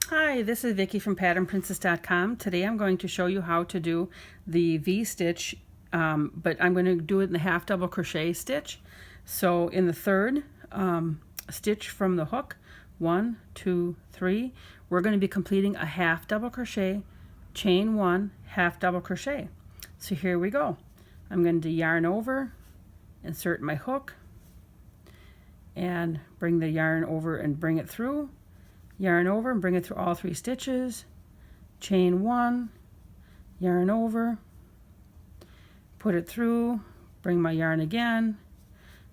Hi, this is Vicky from patternprincess.com. Today I'm going to show you how to do the V-stitch, but I'm going to do it in the half double crochet stitch. So in the third stitch from the hook, 1, 2, 3, we're going to be completing a half double crochet, chain 1, half double crochet. So here we go. I'm going to yarn over, insert my hook, and bring the yarn over and bring it through. Yarn over and bring it through all 3 stitches, chain 1, yarn over, put it through, bring my yarn again,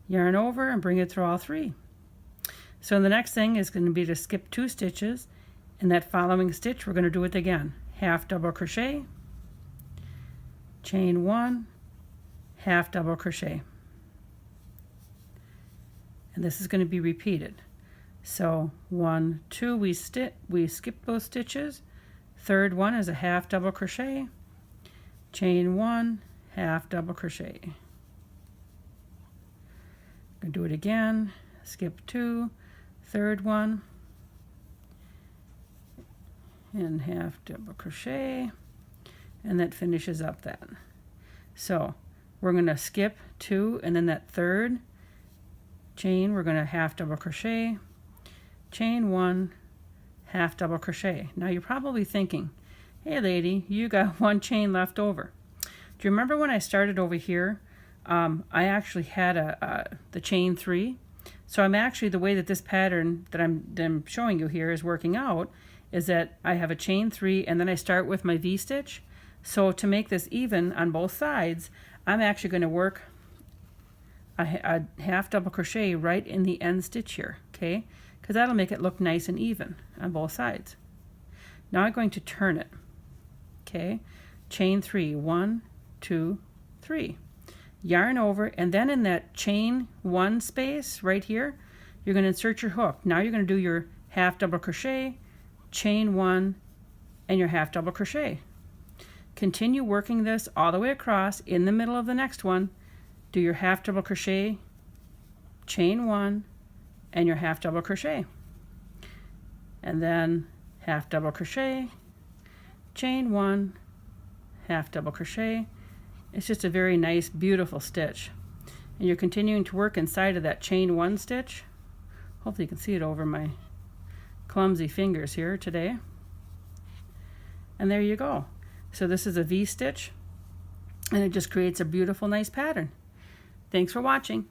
yarn over and bring it through all 3. So the next thing is going to be to skip 2 stitches. In that following stitch we're going to do it again. Half double crochet, chain 1, half double crochet. And this is going to be repeated. So 1, 2, we skip both stitches. Third one is a half double crochet, chain 1, half double crochet. I'm going to do it again. Skip 2, third one, and half double crochet, and that finishes up that. So we're going to skip 2, and then that third chain we're going to half double crochet, chain 1, half double crochet. Now you're probably thinking, hey lady, you got 1 chain left over. Do you remember when I started over here, I actually had the chain 3. So I'm actually, the way that this pattern that I'm showing you here is working out is that I have a chain 3 and then I start with my V-stitch. So to make this even on both sides, I'm actually going to work a half double crochet right in the end stitch here, okay? Because that'll make it look nice and even on both sides. Now I'm going to turn it, okay? Chain 3, 1, 2, 3. Yarn over, and then in that chain 1 space right here, you're going to insert your hook. Now you're going to do your half double crochet, chain 1, and your half double crochet. Continue working this all the way across. In the middle of the next one, do your half double crochet, chain 1, and your half double crochet, and then half double crochet, chain 1, half double crochet. It's just a very nice, beautiful stitch, and you're continuing to work inside of that chain 1 stitch. Hopefully you can see it over my clumsy fingers here today. And there you go. So this is a V-stitch, and it just creates a beautiful, nice pattern. Thanks for watching.